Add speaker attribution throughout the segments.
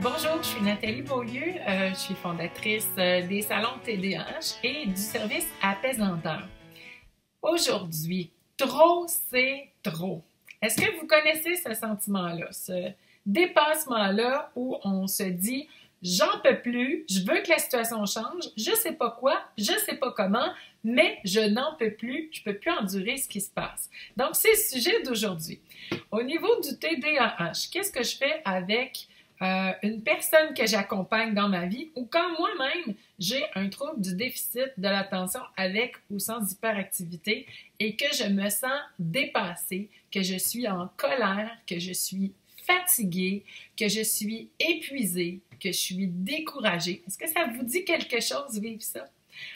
Speaker 1: Bonjour, je suis Nathalie Beaulieu, je suis fondatrice des salons TDAH et du service Apaisanteur. Aujourd'hui, trop c'est trop. Est-ce que vous connaissez ce sentiment-là, ce dépassement-là où on se dit « j'en peux plus, je veux que la situation change, je sais pas quoi, je sais pas comment, mais je n'en peux plus, je peux plus endurer ce qui se passe. » Donc, c'est le sujet d'aujourd'hui. Au niveau du TDAH, qu'est-ce que je fais avec une personne que j'accompagne dans ma vie ou quand moi-même j'ai un trouble du déficit de l'attention avec ou sans hyperactivité et que je me sens dépassée, que je suis en colère, que je suis fatiguée, que je suis épuisée, que je suis découragée. Est-ce que ça vous dit quelque chose, vivre ça?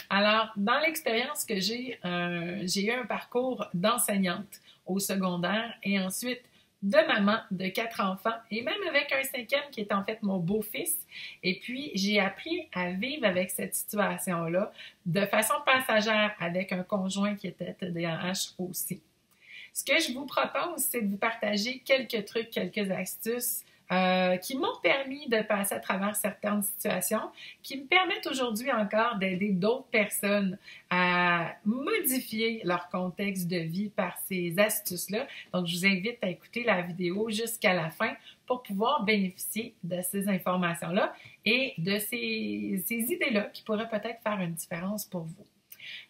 Speaker 1: Alors, dans l'expérience que j'ai eu un parcours d'enseignante au secondaire et ensuite de maman de 4 enfants et même avec un 5e qui est en fait mon beau-fils. Et puis, j'ai appris à vivre avec cette situation-là de façon passagère avec un conjoint qui était TDAH aussi. Ce que je vous propose, c'est de vous partager quelques trucs, quelques astuces qui m'ont permis de passer à travers certaines situations, qui me permettent aujourd'hui encore d'aider d'autres personnes à modifier leur contexte de vie par ces astuces-là. Donc, je vous invite à écouter la vidéo jusqu'à la fin pour pouvoir bénéficier de ces informations-là et de ces idées-là qui pourraient peut-être faire une différence pour vous.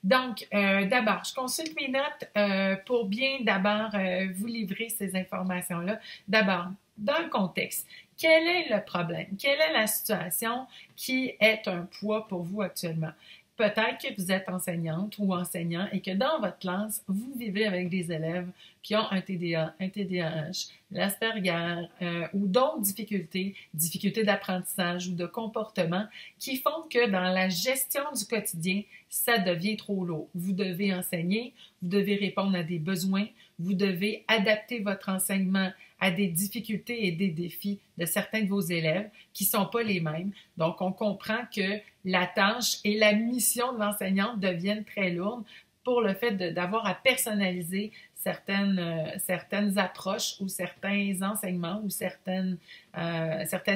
Speaker 1: Donc, d'abord, je consulte mes notes pour bien d'abord vous livrer ces informations-là. D'abord, dans le contexte, quel est le problème? Quelle est la situation qui est un poids pour vous actuellement? Peut-être que vous êtes enseignante ou enseignant et que dans votre classe, vous vivez avec des élèves qui ont un TDA, un TDAH, l'Asperger ou d'autres difficultés d'apprentissage ou de comportement qui font que dans la gestion du quotidien, ça devient trop lourd. Vous devez enseigner, vous devez répondre à des besoins, vous devez adapter votre enseignement à des difficultés et des défis de certains de vos élèves qui ne sont pas les mêmes. Donc, on comprend que la tâche et la mission de l'enseignante deviennent très lourdes pour le fait d'avoir à personnaliser certaines approches ou certains enseignements ou certaines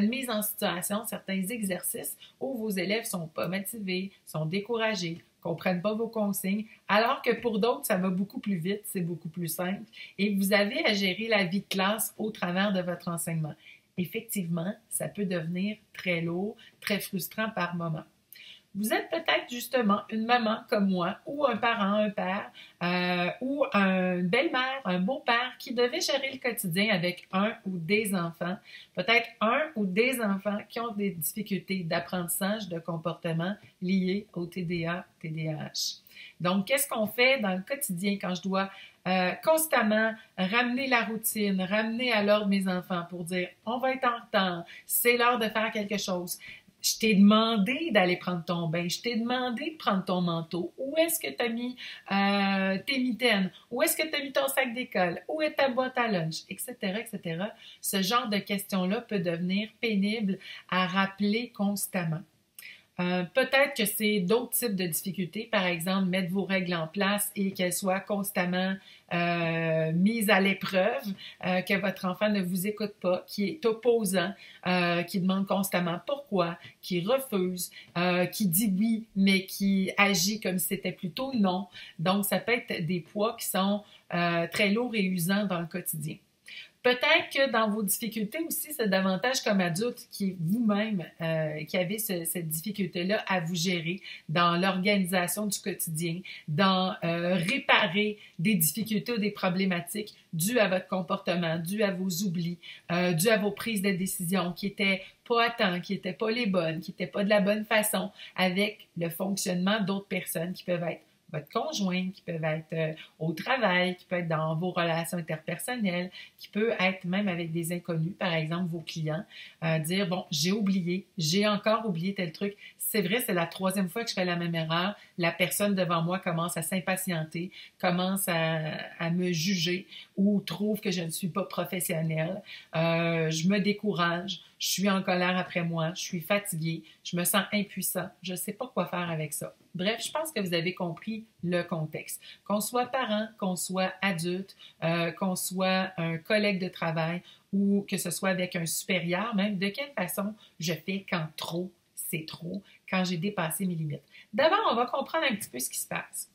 Speaker 1: mises en situation, certains exercices où vos élèves ne sont pas motivés, sont découragés, comprennent pas vos consignes, alors que pour d'autres, ça va beaucoup plus vite, c'est beaucoup plus simple et vous avez à gérer la vie de classe au travers de votre enseignement. Effectivement, ça peut devenir très lourd, très frustrant par moment. Vous êtes peut-être justement une maman comme moi, ou un parent, un père, ou une belle-mère, un beau-père qui devait gérer le quotidien avec un ou des enfants, peut-être un ou des enfants qui ont des difficultés d'apprentissage, de comportement liées au TDA, TDAH. Donc, qu'est-ce qu'on fait dans le quotidien quand je dois constamment ramener la routine, ramener à l'ordre mes enfants pour dire « on va être en retard, c'est l'heure de faire quelque chose ». Je t'ai demandé d'aller prendre ton bain, je t'ai demandé de prendre ton manteau. Où est-ce que tu as mis tes mitaines? Où est-ce que tu as mis ton sac d'école? Où est ta boîte à lunch? Etc., etc. Ce genre de questions-là peut devenir pénible à rappeler constamment. Peut-être que c'est d'autres types de difficultés, par exemple, mettre vos règles en place et qu'elles soient constamment mises à l'épreuve, que votre enfant ne vous écoute pas, qui est opposant, qui demande constamment pourquoi, qui refuse, qui dit oui, mais qui agit comme si c'était plutôt non. Donc, ça peut être des poids qui sont très lourds et usants dans le quotidien. Peut-être que dans vos difficultés aussi, c'est davantage comme adulte qui vous-même qui avez cette difficulté-là à vous gérer dans l'organisation du quotidien, dans réparer des difficultés ou des problématiques dues à votre comportement, dues à vos oublis, dues à vos prises de décision qui étaient pas à temps, qui n'étaient pas les bonnes, qui n'étaient pas de la bonne façon avec le fonctionnement d'autres personnes qui peuvent être votre conjoint, qui peuvent être au travail, qui peut être dans vos relations interpersonnelles, qui peut être même avec des inconnus, par exemple vos clients, dire « bon, j'ai encore oublié tel truc ». C'est vrai, c'est la 3e fois que je fais la même erreur. La personne devant moi commence à s'impatienter, commence à me juger ou trouve que je ne suis pas professionnelle. Je me décourage. je suis en colère après moi, je suis fatiguée, je me sens impuissant, je ne sais pas quoi faire avec ça. Bref, je pense que vous avez compris le contexte. Qu'on soit parent, qu'on soit adulte, qu'on soit un collègue de travail ou que ce soit avec un supérieur, même de quelle façon je fais quand trop, c'est trop, quand j'ai dépassé mes limites. D'abord, on va comprendre un petit peu ce qui se passe.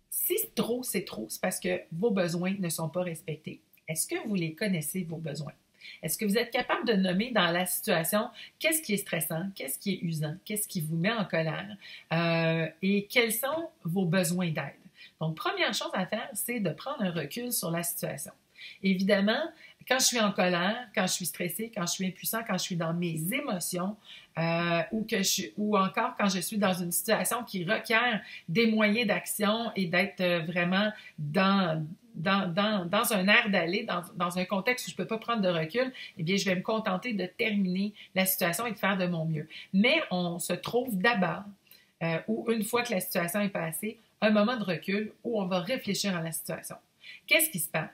Speaker 1: Si trop, c'est trop, c'est parce que vos besoins ne sont pas respectés. Est-ce que vous les connaissez, vos besoins? Est-ce que vous êtes capable de nommer dans la situation qu'est-ce qui est stressant, qu'est-ce qui est usant, qu'est-ce qui vous met en colère et quels sont vos besoins d'aide? Donc, première chose à faire, c'est de prendre un recul sur la situation. Évidemment, quand je suis en colère, quand je suis stressée, quand je suis impuissant, quand je suis dans mes émotions ou encore quand je suis dans une situation qui requiert des moyens d'action et d'être vraiment dans un air d'aller, dans un contexte où je ne peux pas prendre de recul, eh bien, je vais me contenter de terminer la situation et de faire de mon mieux. Mais on se trouve d'abord, ou une fois que la situation est passée, un moment de recul où on va réfléchir à la situation. Qu'est-ce qui se passe?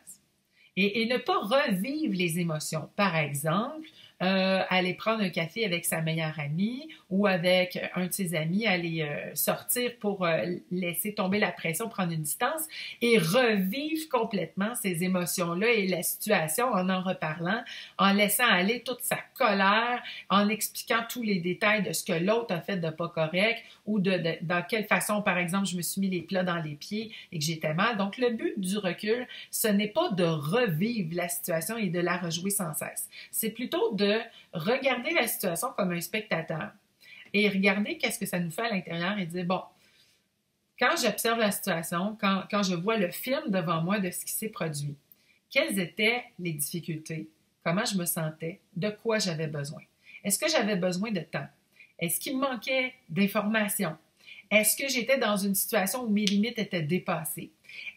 Speaker 1: Et ne pas revivre les émotions. Par exemple, aller prendre un café avec sa meilleure amie ou avec un de ses amis, aller sortir pour laisser tomber la pression, prendre une distance et revivre complètement ces émotions-là et la situation en reparlant, en laissant aller toute sa colère, en expliquant tous les détails de ce que l'autre a fait de pas correct ou dans quelle façon, par exemple, je me suis mis les plats dans les pieds et que j'étais mal. Donc, le but du recul, ce n'est pas de revivre la situation et de la rejouer sans cesse. C'est plutôt de regarder la situation comme un spectateur et regarder qu'est-ce que ça nous fait à l'intérieur et dire, bon, quand j'observe la situation, quand je vois le film devant moi de ce qui s'est produit, quelles étaient les difficultés, comment je me sentais, de quoi j'avais besoin. Est-ce que j'avais besoin de temps? Est-ce qu'il me manquait d'informations? Est-ce que j'étais dans une situation où mes limites étaient dépassées?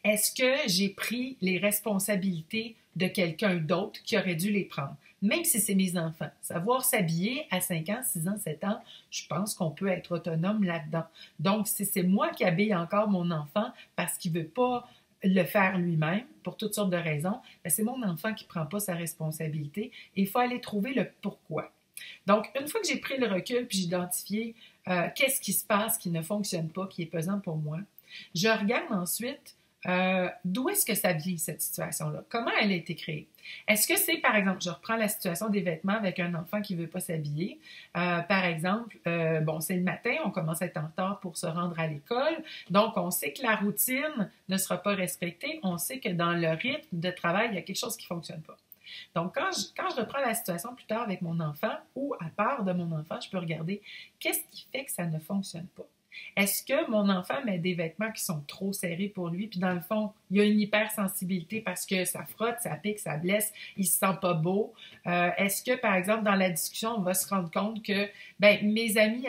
Speaker 1: Est-ce que j'ai pris les responsabilités de quelqu'un d'autre qui aurait dû les prendre? Même si c'est mes enfants. Savoir s'habiller à 5 ans, 6 ans, 7 ans, je pense qu'on peut être autonome là-dedans. Donc, si c'est moi qui habille encore mon enfant parce qu'il ne veut pas le faire lui-même, pour toutes sortes de raisons, bien, c'est mon enfant qui ne prend pas sa responsabilité et il faut aller trouver le pourquoi. Donc, une fois que j'ai pris le recul puis j'ai identifié qu'est-ce qui se passe qui ne fonctionne pas, qui est pesant pour moi, je regarde ensuite d'où est-ce que ça vient, cette situation-là? Comment elle a été créée? Est-ce que c'est, par exemple, je reprends la situation des vêtements avec un enfant qui ne veut pas s'habiller. Par exemple, bon, c'est le matin, on commence à être en retard pour se rendre à l'école. Donc, on sait que la routine ne sera pas respectée. On sait que dans le rythme de travail, il y a quelque chose qui ne fonctionne pas. Donc, quand je reprends la situation plus tard avec mon enfant ou à part de mon enfant, je peux regarder qu'est-ce qui fait que ça ne fonctionne pas. Est-ce que mon enfant met des vêtements qui sont trop serrés pour lui, puis dans le fond, il y a une hypersensibilité parce que ça frotte, ça pique, ça blesse, il se sent pas beau? Est-ce que, par exemple, dans la discussion, on va se rendre compte que mes amis,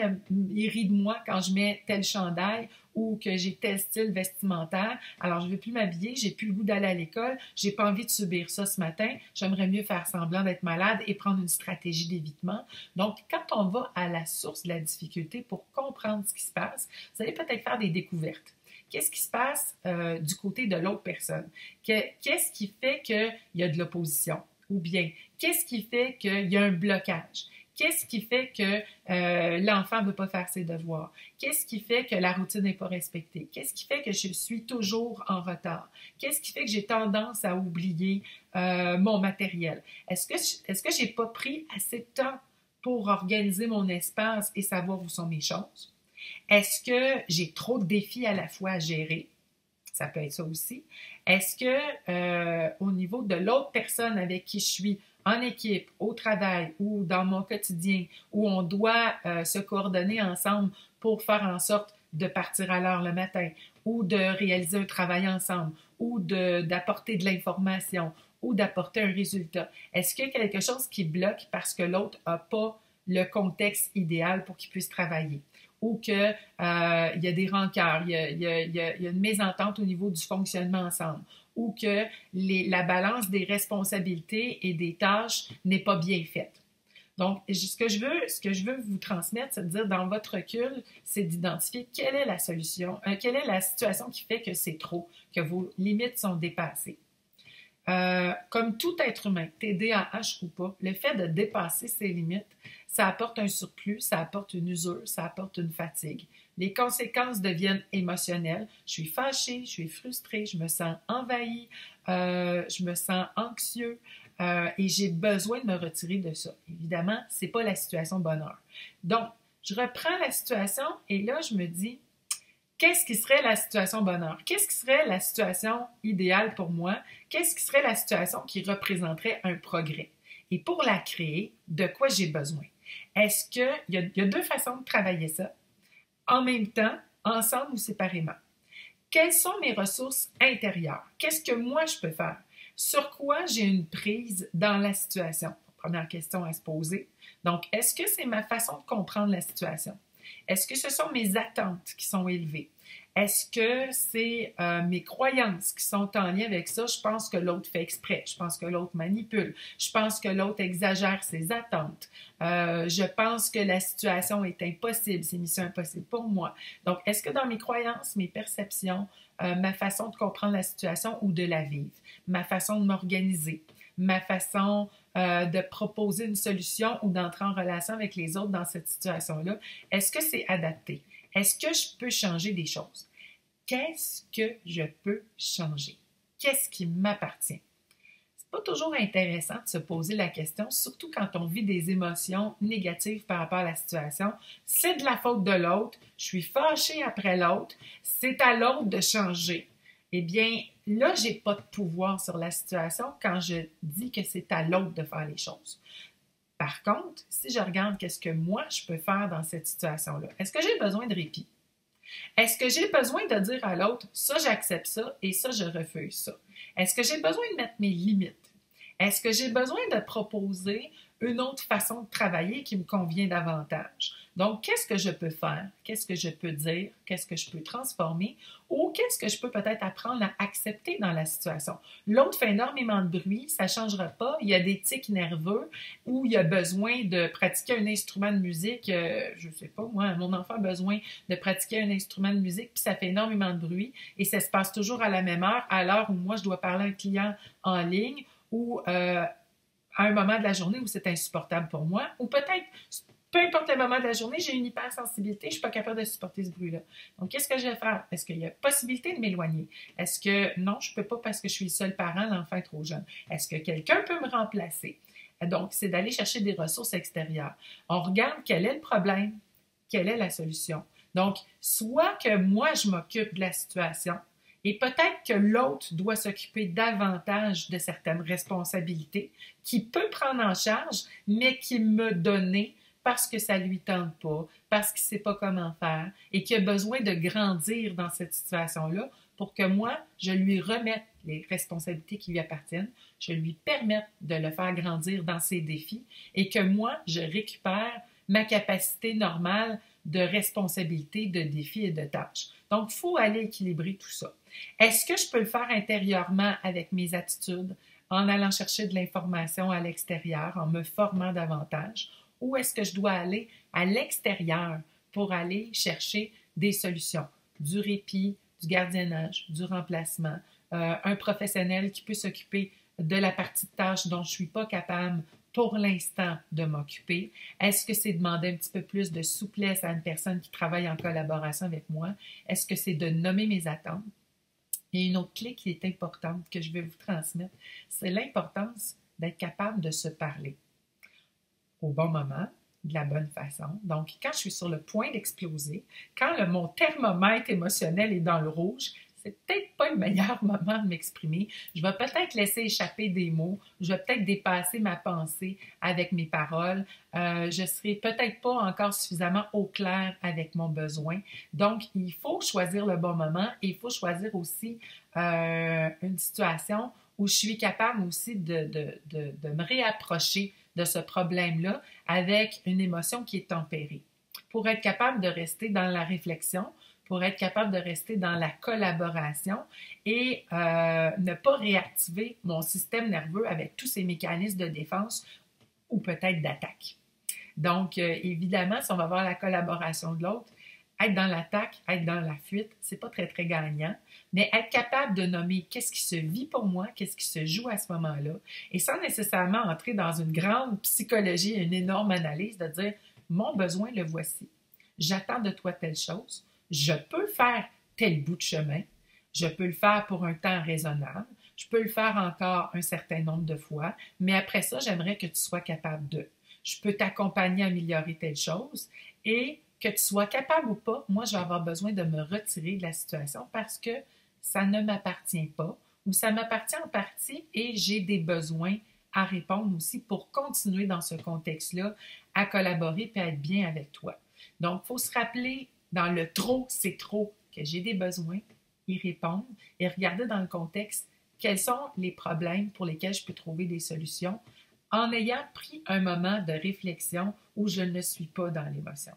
Speaker 1: ils rient de moi quand je mets tel chandail ou que j'ai tel style vestimentaire, alors je ne veux plus m'habiller, j'ai plus le goût d'aller à l'école, j'ai pas envie de subir ça ce matin, j'aimerais mieux faire semblant d'être malade et prendre une stratégie d'évitement. Donc, quand on va à la source de la difficulté pour comprendre ce qui se passe, vous allez peut-être faire des découvertes. Qu'est-ce qui se passe du côté de l'autre personne? Qu'est-ce qui fait qu'il y a de l'opposition? Ou bien, qu'est-ce qui fait qu'il y a un blocage? Qu'est-ce qui fait que l'enfant ne veut pas faire ses devoirs? Qu'est-ce qui fait que la routine n'est pas respectée? Qu'est-ce qui fait que je suis toujours en retard? Qu'est-ce qui fait que j'ai tendance à oublier mon matériel? Est-ce que je n'ai pas pris assez de temps pour organiser mon espace et savoir où sont mes choses? Est-ce que j'ai trop de défis à la fois à gérer? Ça peut être ça aussi. Est-ce que au niveau de l'autre personne avec qui je suis en équipe, au travail ou dans mon quotidien, où on doit se coordonner ensemble pour faire en sorte de partir à l'heure le matin ou de réaliser un travail ensemble ou d'apporter de l'information ou d'apporter un résultat? Est-ce qu'il y a quelque chose qui bloque parce que l'autre n'a pas le contexte idéal pour qu'il puisse travailler? Ou qu'il y a des rancœurs, il y a une mésentente au niveau du fonctionnement ensemble, ou que la balance des responsabilités et des tâches n'est pas bien faite. Donc, ce que je veux vous transmettre, c'est de dire, dans votre recul, c'est d'identifier quelle est la solution, quelle est la situation qui fait que c'est trop, que vos limites sont dépassées. Comme tout être humain, TDAH ou pas, le fait de dépasser ses limites, ça apporte un surplus, ça apporte une usure, ça apporte une fatigue. Les conséquences deviennent émotionnelles. Je suis fâchée, je suis frustrée, je me sens envahie, je me sens anxieux et j'ai besoin de me retirer de ça. Évidemment, c'est pas la situation bonheur. Donc, je reprends la situation et là, je me dis, qu'est-ce qui serait la situation bonheur? Qu'est-ce qui serait la situation idéale pour moi? Qu'est-ce qui serait la situation qui représenterait un progrès? Et pour la créer, de quoi j'ai besoin? Est-ce qu'il y a deux façons de travailler ça? En même temps, ensemble ou séparément. Quelles sont mes ressources intérieures? Qu'est-ce que moi je peux faire? Sur quoi j'ai une prise dans la situation? Première question à se poser. Donc, est-ce que c'est ma façon de comprendre la situation? Est-ce que ce sont mes attentes qui sont élevées? Est-ce que c'est mes croyances qui sont en lien avec ça? Je pense que l'autre fait exprès. Je pense que l'autre manipule. Je pense que l'autre exagère ses attentes. Je pense que la situation est impossible. C'est mission impossible pour moi. Donc, est-ce que dans mes croyances, mes perceptions, ma façon de comprendre la situation ou de la vivre, ma façon de m'organiser, ma façon de proposer une solution ou d'entrer en relation avec les autres dans cette situation-là, est-ce que c'est adapté? Est-ce que je peux changer des choses? Qu'est-ce que je peux changer? Qu'est-ce qui m'appartient? C'est pas toujours intéressant de se poser la question, surtout quand on vit des émotions négatives par rapport à la situation. C'est de la faute de l'autre, je suis fâchée après l'autre, c'est à l'autre de changer. Eh bien, là, je n'ai pas de pouvoir sur la situation quand je dis que c'est à l'autre de faire les choses. Par contre, si je regarde qu'est-ce que moi, je peux faire dans cette situation-là, est-ce que j'ai besoin de répit? Est-ce que j'ai besoin de dire à l'autre, ça, j'accepte ça et ça, je refuse ça? Est-ce que j'ai besoin de mettre mes limites? Est-ce que j'ai besoin de proposer une autre façon de travailler qui me convient davantage? Donc, qu'est-ce que je peux faire? Qu'est-ce que je peux dire? Qu'est-ce que je peux transformer? Ou qu'est-ce que je peux peut-être apprendre à accepter dans la situation? L'autre fait énormément de bruit, ça ne changera pas. Il y a des tics nerveux ou il y a besoin de pratiquer un instrument de musique. Je ne sais pas, moi, mon enfant a besoin de pratiquer un instrument de musique, puis ça fait énormément de bruit et ça se passe toujours à la même heure, à l'heure où moi, je dois parler à un client en ligne ou à un moment de la journée où c'est insupportable pour moi, ou peut-être, peu importe le moment de la journée, j'ai une hypersensibilité, je ne suis pas capable de supporter ce bruit-là. Donc, qu'est-ce que je vais faire? Est-ce qu'il y a possibilité de m'éloigner? Est-ce que, non, je ne peux pas parce que je suis le seul parent, l'enfant est trop jeune. Est-ce que quelqu'un peut me remplacer? Donc, c'est d'aller chercher des ressources extérieures. On regarde quel est le problème, quelle est la solution. Donc, soit que moi, je m'occupe de la situation, et peut-être que l'autre doit s'occuper davantage de certaines responsabilités qu'il peut prendre en charge, mais qu'il me donner parce que ça ne lui tente pas, parce qu'il ne sait pas comment faire et qu'il a besoin de grandir dans cette situation-là pour que moi, je lui remette les responsabilités qui lui appartiennent, je lui permette de le faire grandir dans ses défis et que moi, je récupère ma capacité normale de responsabilité, de défis et de tâches. Donc, il faut aller équilibrer tout ça. Est-ce que je peux le faire intérieurement avec mes attitudes, en allant chercher de l'information à l'extérieur, en me formant davantage, ou est-ce que je dois aller à l'extérieur pour aller chercher des solutions, du répit, du gardiennage, du remplacement, un professionnel qui peut s'occuper de la partie de tâche dont je ne suis pas capable pour l'instant de m'occuper? Est-ce que c'est demander un petit peu plus de souplesse à une personne qui travaille en collaboration avec moi? Est-ce que c'est de nommer mes attentes? Il y a une autre clé qui est importante que je vais vous transmettre, c'est l'importance d'être capable de se parler au bon moment, de la bonne façon. Donc, quand je suis sur le point d'exploser, quand mon thermomètre émotionnel est dans le rouge, c'est peut-être pas le meilleur moment de m'exprimer. Je vais peut-être laisser échapper des mots. Je vais peut-être dépasser ma pensée avec mes paroles. Je serai peut-être pas encore suffisamment au clair avec mon besoin. Donc, il faut choisir le bon moment et il faut choisir aussi une situation où je suis capable aussi de me réapprocher de ce problème-là avec une émotion qui est tempérée. Pour être capable de rester dans la réflexion, pour être capable de rester dans la collaboration et ne pas réactiver mon système nerveux avec tous ces mécanismes de défense ou peut-être d'attaque. Donc, évidemment, si on va voir la collaboration de l'autre, être dans l'attaque, être dans la fuite, c'est pas très, très gagnant, mais être capable de nommer qu'est-ce qui se vit pour moi, qu'est-ce qui se joue à ce moment-là, et sans nécessairement entrer dans une grande psychologie, une énorme analyse, de dire mon besoin, le voici. J'attends de toi telle chose, je peux faire tel bout de chemin, je peux le faire pour un temps raisonnable, je peux le faire encore un certain nombre de fois, mais après ça, j'aimerais que tu sois capable de. Je peux t'accompagner à améliorer telle chose et que tu sois capable ou pas, moi, je vais avoir besoin de me retirer de la situation parce que ça ne m'appartient pas ou ça m'appartient en partie et j'ai des besoins à répondre aussi pour continuer dans ce contexte-là à collaborer et à être bien avec toi. Donc, il faut se rappeler dans le trop, c'est trop, que j'ai des besoins, y répondre et regarder dans le contexte quels sont les problèmes pour lesquels je peux trouver des solutions en ayant pris un moment de réflexion où je ne suis pas dans l'émotion.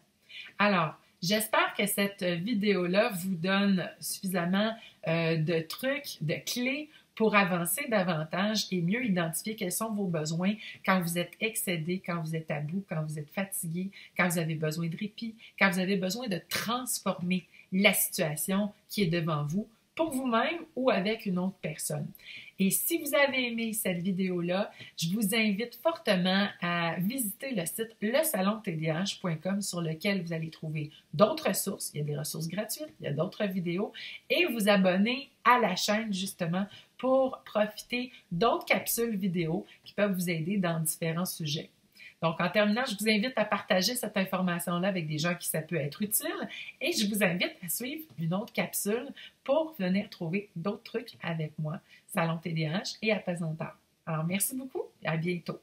Speaker 1: Alors, j'espère que cette vidéo-là vous donne suffisamment de trucs, de clés pour avancer davantage et mieux identifier quels sont vos besoins quand vous êtes excédé, quand vous êtes à bout, quand vous êtes fatigué, quand vous avez besoin de répit, quand vous avez besoin de transformer la situation qui est devant vous pour vous-même ou avec une autre personne. Et si vous avez aimé cette vidéo-là, je vous invite fortement à visiter le site lesalontdh.com sur lequel vous allez trouver d'autres ressources. Il y a des ressources gratuites, il y a d'autres vidéos et vous abonner à la chaîne justement pour profiter d'autres capsules vidéo qui peuvent vous aider dans différents sujets. Donc, en terminant, je vous invite à partager cette information-là avec des gens qui ça peut être utile et je vous invite à suivre une autre capsule pour venir trouver d'autres trucs avec moi, Salon TDH et Apesanteur. Alors, merci beaucoup et à bientôt.